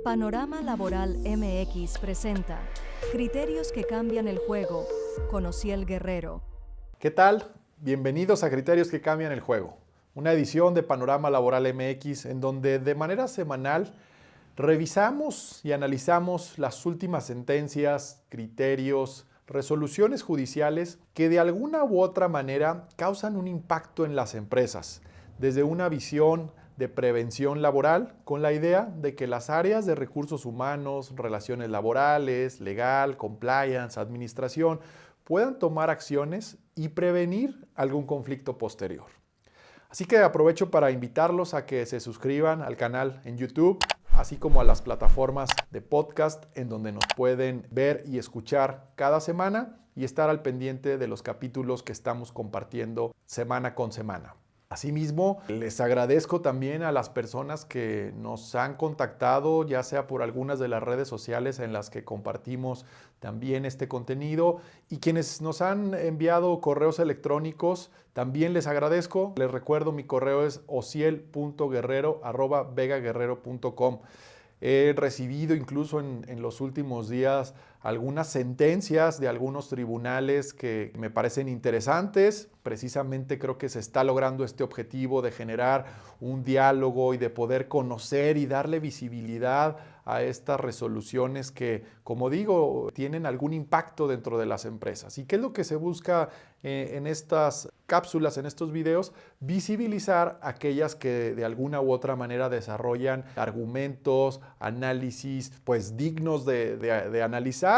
Panorama Laboral MX presenta Criterios que cambian el juego, con Osiel Guerrero. ¿Qué tal? Bienvenidos a Criterios que cambian el juego, una edición de Panorama Laboral MX en donde de manera semanal revisamos y analizamos las últimas sentencias, criterios, resoluciones judiciales que de alguna u otra manera causan un impacto en las empresas, desde una visión de prevención laboral con la idea de que las áreas de recursos humanos, relaciones laborales, legal, compliance, administración, puedan tomar acciones y prevenir algún conflicto posterior. Así que aprovecho para invitarlos a que se suscriban al canal en YouTube, así como a las plataformas de podcast en donde nos pueden ver y escuchar cada semana y estar al pendiente de los capítulos que estamos compartiendo semana con semana. Asimismo, les agradezco también a las personas que nos han contactado, ya sea por algunas de las redes sociales en las que compartimos también este contenido, y quienes nos han enviado correos electrónicos, también les agradezco. Les recuerdo, mi correo es osiel.guerrero@vegaguerrero.com. He recibido incluso en los últimos días algunas sentencias de algunos tribunales que me parecen interesantes. Precisamente creo que se está logrando este objetivo de generar un diálogo y de poder conocer y darle visibilidad a estas resoluciones que, como digo, tienen algún impacto dentro de las empresas. ¿Y qué es lo que se busca en estas cápsulas, en estos videos? Visibilizar aquellas que de alguna u otra manera desarrollan argumentos, análisis, pues dignos de analizar,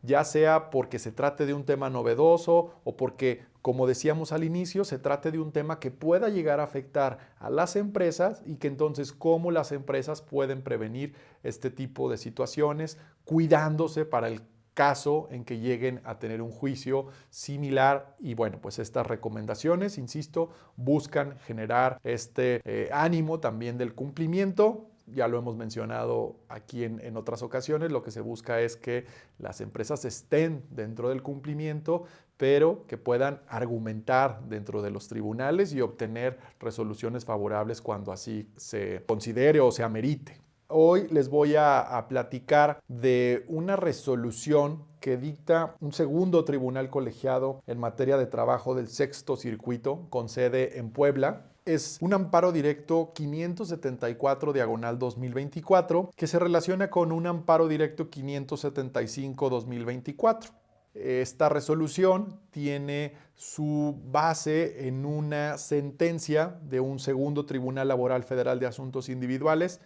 ya sea porque se trate de un tema novedoso o porque, como decíamos al inicio, se trate de un tema que pueda llegar a afectar a las empresas y que entonces cómo las empresas pueden prevenir este tipo de situaciones, cuidándose para el caso en que lleguen a tener un juicio similar. Y bueno, pues estas recomendaciones, insisto, buscan generar este ánimo también del cumplimiento. Ya lo hemos mencionado aquí en otras ocasiones, lo que se busca es que las empresas estén dentro del cumplimiento, pero que puedan argumentar dentro de los tribunales y obtener resoluciones favorables cuando así se considere o se amerite. Hoy les voy a platicar de una resolución que dicta un segundo tribunal colegiado en materia de trabajo del Sexto Circuito, con sede en Puebla. Es un amparo directo 574/2024 que se relaciona con un amparo directo 575/2024. Esta resolución tiene su base en una sentencia de un segundo Tribunal Laboral Federal de Asuntos Individuales,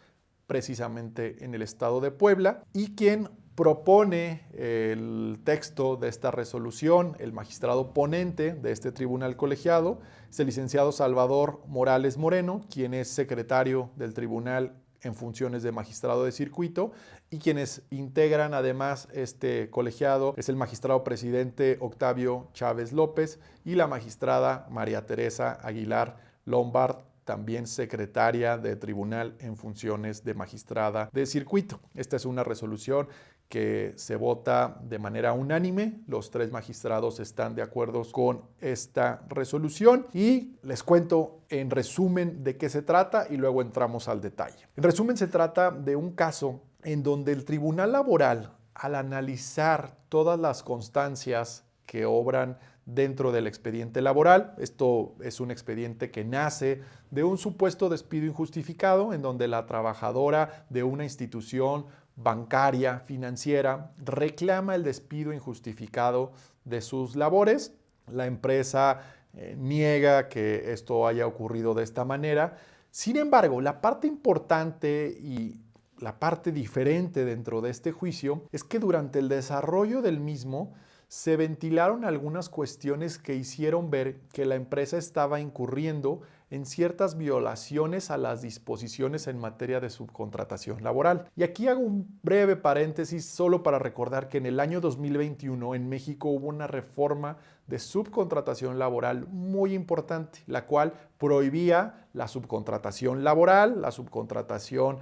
precisamente en el estado de Puebla, y quien propone el texto de esta resolución, el magistrado ponente de este tribunal colegiado, es el licenciado Salvador Morales Moreno, quien es secretario del tribunal en funciones de magistrado de circuito, y quienes integran además este colegiado es el magistrado presidente Octavio Chávez López y la magistrada María Teresa Aguilar Lombard, también secretaria de tribunal en funciones de magistrada de circuito. Esta es una resolución que se vota de manera unánime. Los tres magistrados están de acuerdo con esta resolución y les cuento en resumen de qué se trata y luego entramos al detalle. En resumen, se trata de un caso en donde el Tribunal Laboral, al analizar todas las constancias que obran dentro del expediente laboral, esto es un expediente que nace de un supuesto despido injustificado en donde la trabajadora de una institución bancaria, financiera, reclama el despido injustificado de sus labores. La empresa niega que esto haya ocurrido de esta manera. Sin embargo, la parte importante y la parte diferente dentro de este juicio es que durante el desarrollo del mismo se ventilaron algunas cuestiones que hicieron ver que la empresa estaba incurriendo en ciertas violaciones a las disposiciones en materia de subcontratación laboral. Y aquí hago un breve paréntesis solo para recordar que en el año 2021 en México hubo una reforma de subcontratación laboral muy importante, la cual prohibía la subcontratación laboral, la subcontratación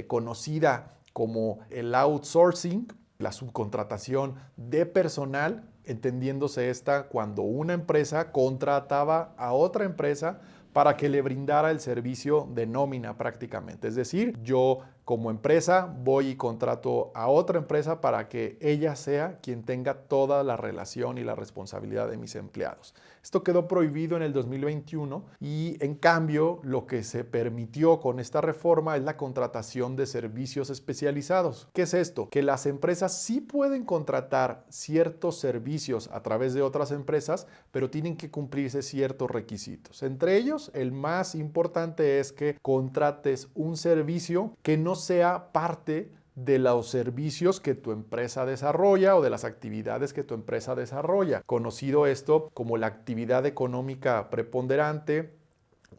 conocida como el outsourcing, la subcontratación de personal, entendiéndose esta cuando una empresa contrataba a otra empresa para que le brindara el servicio de nómina prácticamente. Es decir, yo como empresa voy y contrato a otra empresa para que ella sea quien tenga toda la relación y la responsabilidad de mis empleados. Esto quedó prohibido en el 2021 y en cambio lo que se permitió con esta reforma es la contratación de servicios especializados. ¿Qué es esto? Que las empresas sí pueden contratar ciertos servicios a través de otras empresas, pero tienen que cumplirse ciertos requisitos. Entre ellos, el más importante es que contrates un servicio que no sea parte de los servicios que tu empresa desarrolla o de las actividades que tu empresa desarrolla. Conocido esto como la actividad económica preponderante,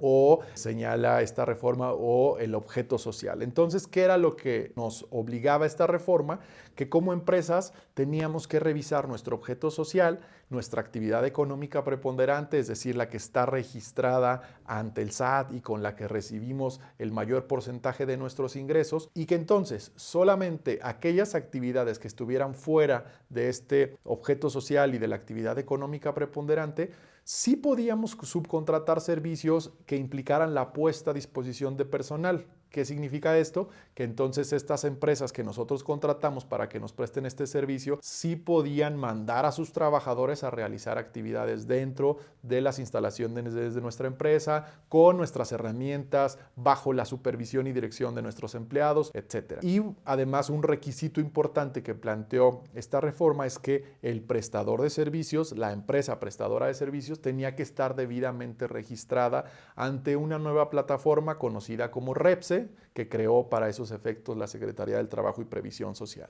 o señala esta reforma, o el objeto social. Entonces, ¿qué era lo que nos obligaba esta reforma? Que como empresas teníamos que revisar nuestro objeto social, nuestra actividad económica preponderante, es decir, la que está registrada ante el SAT y con la que recibimos el mayor porcentaje de nuestros ingresos, y que entonces solamente aquellas actividades que estuvieran fuera de este objeto social y de la actividad económica preponderante, sí podíamos subcontratar servicios que implicaran la puesta a disposición de personal. ¿Qué significa esto? Que entonces estas empresas que nosotros contratamos para que nos presten este servicio sí podían mandar a sus trabajadores a realizar actividades dentro de las instalaciones de nuestra empresa, con nuestras herramientas, bajo la supervisión y dirección de nuestros empleados, etc. Y además un requisito importante que planteó esta reforma es que el prestador de servicios, la empresa prestadora de servicios, tenía que estar debidamente registrada ante una nueva plataforma conocida como REPSE, que creó para esos efectos la Secretaría del Trabajo y Previsión Social.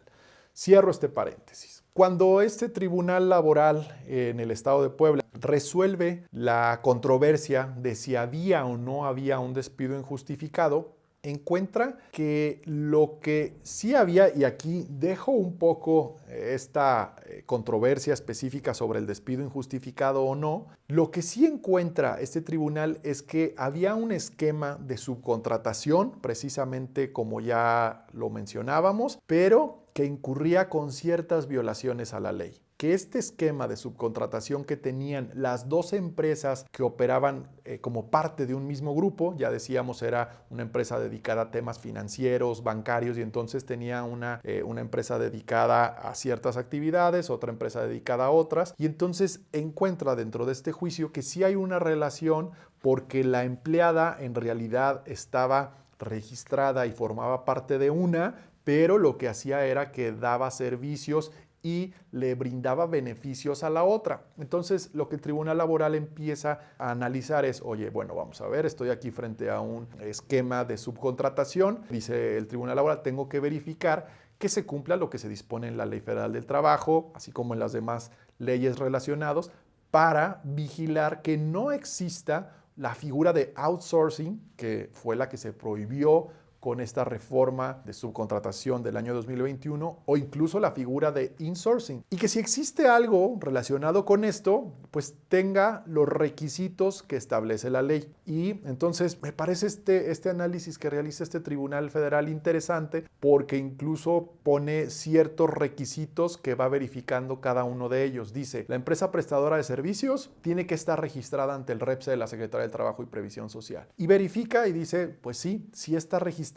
Cierro este paréntesis. Cuando este tribunal laboral en el estado de Puebla resuelve la controversia de si había o no había un despido injustificado, encuentra que lo que sí había, y aquí dejo un poco esta controversia específica sobre el despido injustificado o no, lo que sí encuentra este tribunal es que había un esquema de subcontratación, precisamente como ya lo mencionábamos, pero que incurría con ciertas violaciones a la ley. Que este esquema de subcontratación que tenían las dos empresas que operaban como parte de un mismo grupo, ya decíamos era una empresa dedicada a temas financieros, bancarios, y entonces tenía una empresa dedicada a ciertas actividades, otra empresa dedicada a otras, y entonces encuentra dentro de este juicio que sí hay una relación porque la empleada en realidad estaba registrada y formaba parte de una, pero lo que hacía era que daba servicios y le brindaba beneficios a la otra. Entonces, lo que el Tribunal Laboral empieza a analizar es, oye, bueno, vamos a ver, estoy aquí frente a un esquema de subcontratación. Dice el Tribunal Laboral, tengo que verificar que se cumpla lo que se dispone en la Ley Federal del Trabajo, así como en las demás leyes relacionadas, para vigilar que no exista la figura de outsourcing, que fue la que se prohibió con esta reforma de subcontratación del año 2021, o incluso la figura de insourcing. Y que si existe algo relacionado con esto, pues tenga los requisitos que establece la ley. Y entonces me parece este análisis que realiza este Tribunal Federal interesante, porque incluso pone ciertos requisitos que va verificando cada uno de ellos. Dice, la empresa prestadora de servicios tiene que estar registrada ante el REPSE de la Secretaría del Trabajo y Previsión Social. Y verifica y dice, pues sí está registrada,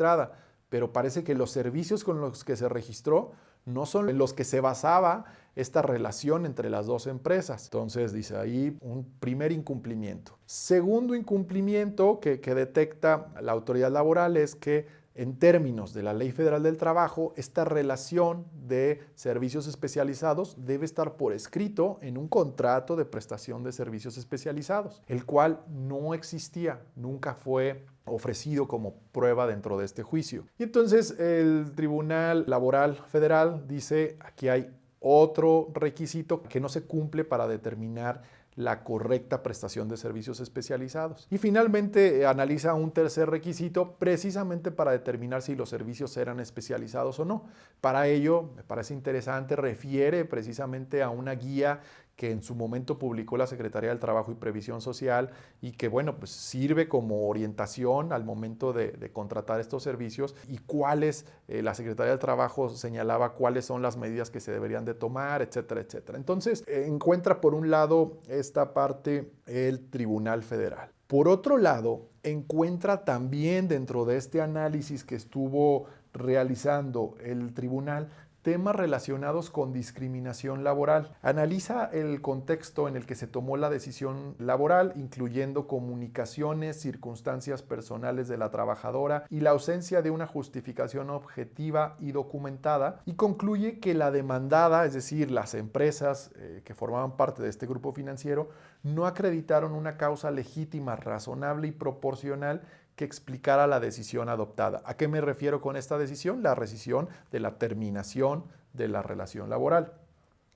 pero parece que los servicios con los que se registró no son en los que se basaba esta relación entre las dos empresas. Entonces dice ahí un primer incumplimiento. Segundo incumplimiento que detecta la autoridad laboral es que en términos de la Ley Federal del Trabajo, esta relación de servicios especializados debe estar por escrito en un contrato de prestación de servicios especializados, el cual no existía, nunca fue ofrecido como prueba dentro de este juicio. Y entonces el Tribunal Laboral Federal dice, aquí hay otro requisito que no se cumple para determinar la correcta prestación de servicios especializados. Y finalmente analiza un tercer requisito precisamente para determinar si los servicios eran especializados o no. Para ello, me parece interesante, refiere precisamente a una guía que en su momento publicó la Secretaría del Trabajo y Previsión Social y que, bueno, pues sirve como orientación al momento de contratar estos servicios y cuáles, la Secretaría del Trabajo señalaba cuáles son las medidas que se deberían de tomar, etcétera, etcétera. Entonces, encuentra por un lado esta parte el Tribunal Federal. Por otro lado, encuentra también dentro de este análisis que estuvo realizando el tribunal temas relacionados con discriminación laboral. Analiza el contexto en el que se tomó la decisión laboral, incluyendo comunicaciones, circunstancias personales de la trabajadora y la ausencia de una justificación objetiva y documentada, y concluye que la demandada, es decir, las empresas que formaban parte de este grupo financiero, no acreditaron una causa legítima, razonable y proporcional que explicara la decisión adoptada. ¿A qué me refiero con esta decisión? La rescisión de la terminación de la relación laboral.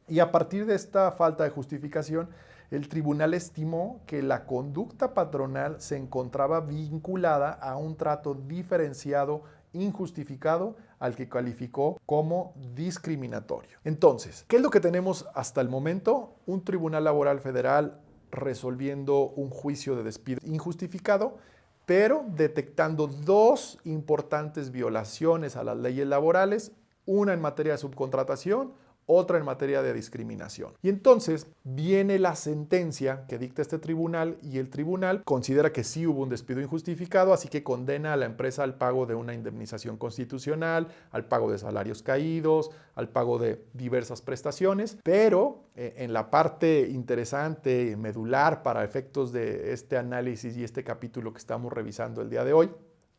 Y a partir de esta falta de justificación, el tribunal estimó que la conducta patronal se encontraba vinculada a un trato diferenciado, injustificado, al que calificó como discriminatorio. Entonces, ¿qué es lo que tenemos hasta el momento? Un tribunal laboral federal resolviendo un juicio de despido injustificado, pero detectando dos importantes violaciones a las leyes laborales, una en materia de subcontratación, otra en materia de discriminación. Y entonces viene la sentencia que dicta este tribunal y el tribunal considera que sí hubo un despido injustificado, así que condena a la empresa al pago de una indemnización constitucional, al pago de salarios caídos, al pago de diversas prestaciones, pero en la parte interesante, medular para efectos de este análisis y este capítulo que estamos revisando el día de hoy,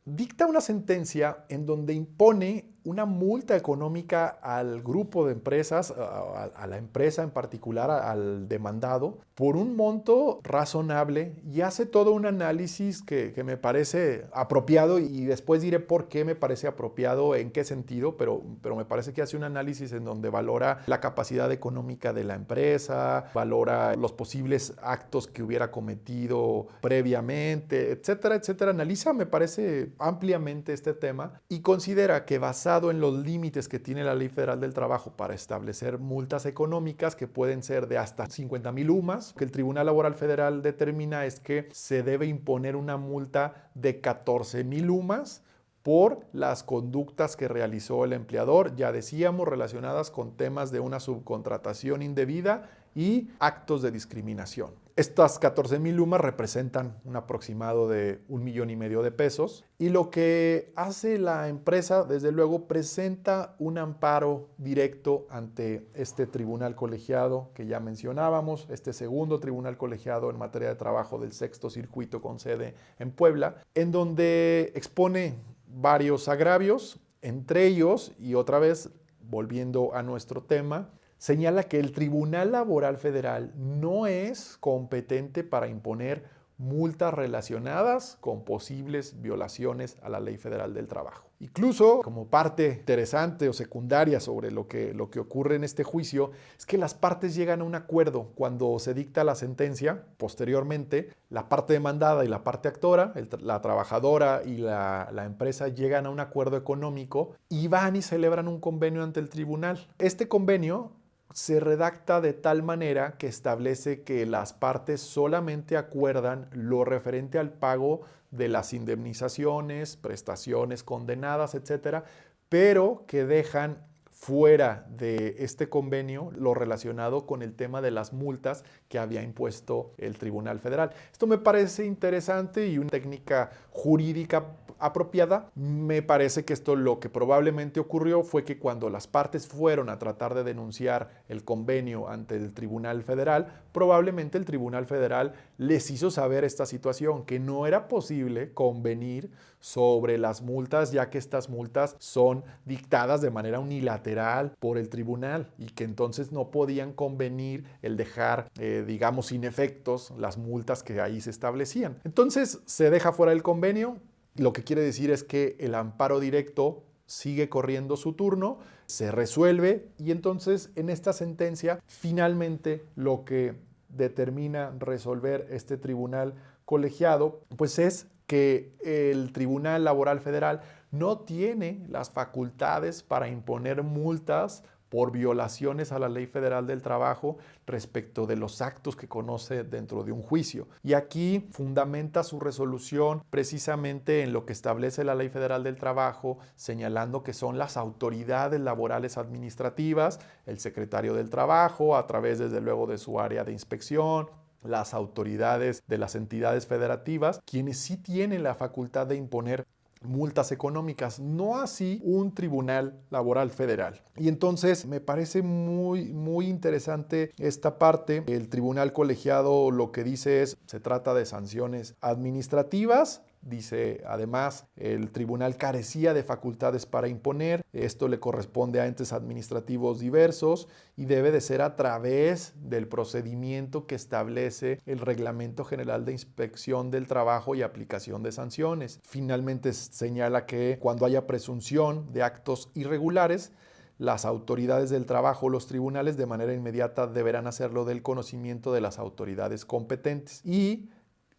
dicta una sentencia en donde impone una multa económica al grupo de empresas, a la empresa en particular, al demandado, por un monto razonable, y hace todo un análisis que me parece apropiado, y después diré por qué me parece apropiado, en qué sentido, pero me parece que hace un análisis en donde valora la capacidad económica de la empresa, valora los posibles actos que hubiera cometido previamente, etcétera, etcétera. Analiza, me parece, ampliamente este tema y considera que basado en los límites que tiene la Ley Federal del Trabajo para establecer multas económicas que pueden ser de hasta 50,000 UMAS, que el Tribunal Laboral Federal determina es que se debe imponer una multa de 14,000 UMAS por las conductas que realizó el empleador, ya decíamos, relacionadas con temas de una subcontratación indebida y actos de discriminación. Estas 14,000 UMAS representan un aproximado de 1,5 millones de pesos, y lo que hace la empresa, desde luego, presenta un amparo directo ante este tribunal colegiado que ya mencionábamos, este segundo tribunal colegiado en materia de trabajo del Sexto Circuito con sede en Puebla, en donde expone varios agravios, entre ellos, y otra vez volviendo a nuestro tema, señala que el Tribunal Laboral Federal no es competente para imponer multas relacionadas con posibles violaciones a la Ley Federal del Trabajo. Incluso, como parte interesante o secundaria sobre lo que ocurre en este juicio, es que las partes llegan a un acuerdo cuando se dicta la sentencia. Posteriormente, la parte demandada y la parte actora, la trabajadora y la empresa, llegan a un acuerdo económico y van y celebran un convenio ante el tribunal. Este convenio se redacta de tal manera que establece que las partes solamente acuerdan lo referente al pago de las indemnizaciones, prestaciones condenadas, etcétera, pero que dejan fuera de este convenio lo relacionado con el tema de las multas que había impuesto el Tribunal Federal. Esto me parece interesante y una técnica jurídica apropiada. Me parece que esto, lo que probablemente ocurrió fue que cuando las partes fueron a tratar de denunciar el convenio ante el Tribunal Federal, probablemente el Tribunal Federal les hizo saber esta situación, que no era posible convenir sobre las multas, ya que estas multas son dictadas de manera unilateral por el tribunal y que entonces no podían convenir el dejar, digamos, sin efectos las multas que ahí se establecían. Entonces se deja fuera el convenio. Lo que quiere decir es que el amparo directo sigue corriendo su turno, se resuelve, y entonces en esta sentencia finalmente lo que determina resolver este tribunal colegiado pues es que el Tribunal Laboral Federal no tiene las facultades para imponer multas por violaciones a la Ley Federal del Trabajo respecto de los actos que conoce dentro de un juicio. Y aquí fundamenta su resolución precisamente en lo que establece la Ley Federal del Trabajo, señalando que son las autoridades laborales administrativas, el secretario del Trabajo, a través desde luego de su área de inspección, las autoridades de las entidades federativas, quienes sí tienen la facultad de imponer multas económicas, no así un tribunal laboral federal. Y entonces me parece muy interesante esta parte. El tribunal colegiado lo que dice es, se trata de sanciones administrativas. Dice, además, el tribunal carecía de facultades para imponer, esto le corresponde a entes administrativos diversos y debe de ser a través del procedimiento que establece el Reglamento General de Inspección del Trabajo y aplicación de sanciones. Finalmente señala que cuando haya presunción de actos irregulares, las autoridades del trabajo, los tribunales, de manera inmediata deberán hacerlo del conocimiento de las autoridades competentes. Y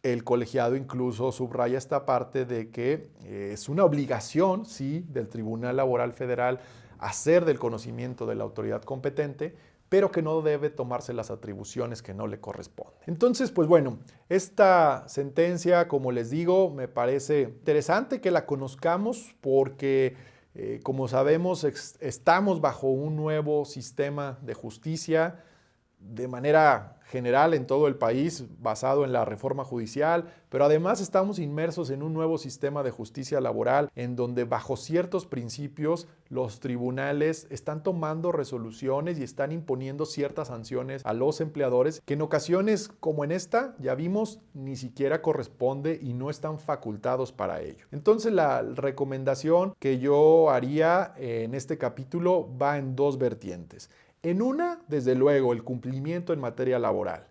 el colegiado incluso subraya esta parte de que es una obligación, sí, del Tribunal Laboral Federal hacer del conocimiento de la autoridad competente, pero que no debe tomarse las atribuciones que no le corresponden. Entonces, pues bueno, esta sentencia, como les digo, me parece interesante que la conozcamos porque, como sabemos, estamos bajo un nuevo sistema de justicia de manera general en todo el país, basado en la reforma judicial, pero además estamos inmersos en un nuevo sistema de justicia laboral en donde bajo ciertos principios los tribunales están tomando resoluciones y están imponiendo ciertas sanciones a los empleadores que en ocasiones como en esta, ya vimos, ni siquiera corresponde y no están facultados para ello. Entonces la recomendación que yo haría en este capítulo va en dos vertientes. En una, desde luego, el cumplimiento en materia laboral.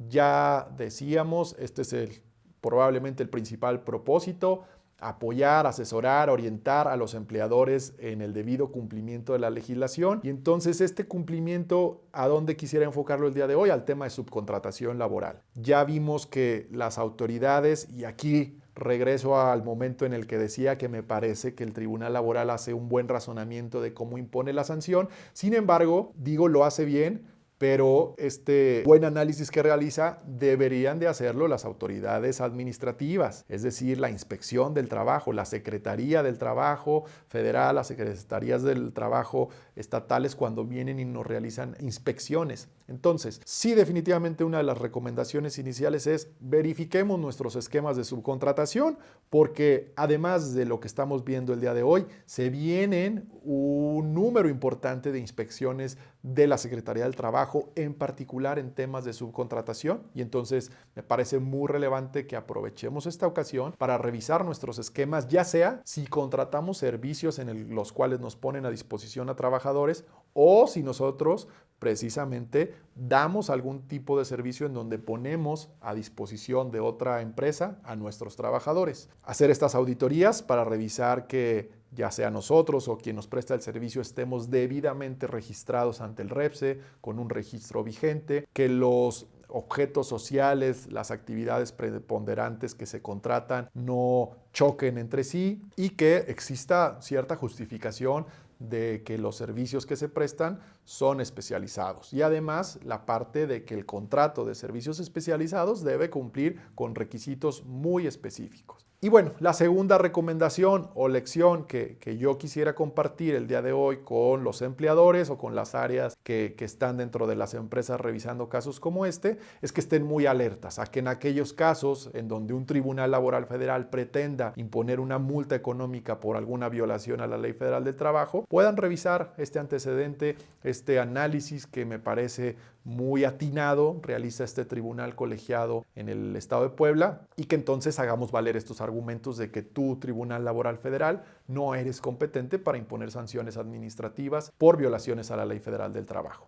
Ya decíamos, este es probablemente el principal propósito, apoyar, asesorar, orientar a los empleadores en el debido cumplimiento de la legislación. Y entonces este cumplimiento, ¿a dónde quisiera enfocarlo el día de hoy? Al tema de subcontratación laboral. Ya vimos que las autoridades, y aquí regreso al momento en el que decía que me parece que el Tribunal Laboral hace un buen razonamiento de cómo impone la sanción. Sin embargo, digo, lo hace bien, pero este buen análisis que realiza deberían de hacerlo las autoridades administrativas, es decir, la Inspección del Trabajo, la Secretaría del Trabajo Federal, las Secretarías del Trabajo estatales cuando vienen y nos realizan inspecciones. Entonces, sí, definitivamente una de las recomendaciones iniciales es verifiquemos nuestros esquemas de subcontratación porque además de lo que estamos viendo el día de hoy, se vienen un número importante de inspecciones de la Secretaría del Trabajo, en particular en temas de subcontratación. Y entonces me parece muy relevante que aprovechemos esta ocasión para revisar nuestros esquemas, ya sea si contratamos servicios en los cuales nos ponen a disposición a trabajadores o si nosotros precisamente damos algún tipo de servicio en donde ponemos a disposición de otra empresa a nuestros trabajadores. Hacer estas auditorías para revisar que ya sea nosotros o quien nos presta el servicio estemos debidamente registrados ante el REPSE con un registro vigente, que los objetos sociales, las actividades preponderantes que se contratan no choquen entre sí y que exista cierta justificación de que los servicios que se prestan son especializados y además la parte de que el contrato de servicios especializados debe cumplir con requisitos muy específicos. Y bueno, la segunda recomendación o lección que yo quisiera compartir el día de hoy con los empleadores o con las áreas que están dentro de las empresas revisando casos como este, es que estén muy alertas a que en aquellos casos en donde un tribunal laboral federal pretenda imponer una multa económica por alguna violación a la Ley Federal del Trabajo, puedan revisar este antecedente, este análisis que me parece muy atinado, realiza este tribunal colegiado en el estado de Puebla y que entonces hagamos valer estos argumentos de que tú, Tribunal Laboral Federal, no eres competente para imponer sanciones administrativas por violaciones a la Ley Federal del Trabajo.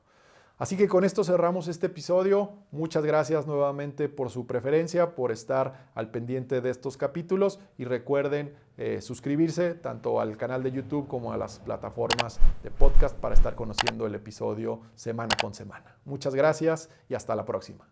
Así que con esto cerramos este episodio. Muchas gracias nuevamente por su preferencia, por estar al pendiente de estos capítulos y recuerden suscribirse tanto al canal de YouTube como a las plataformas de podcast para estar conociendo el episodio semana con semana. Muchas gracias y hasta la próxima.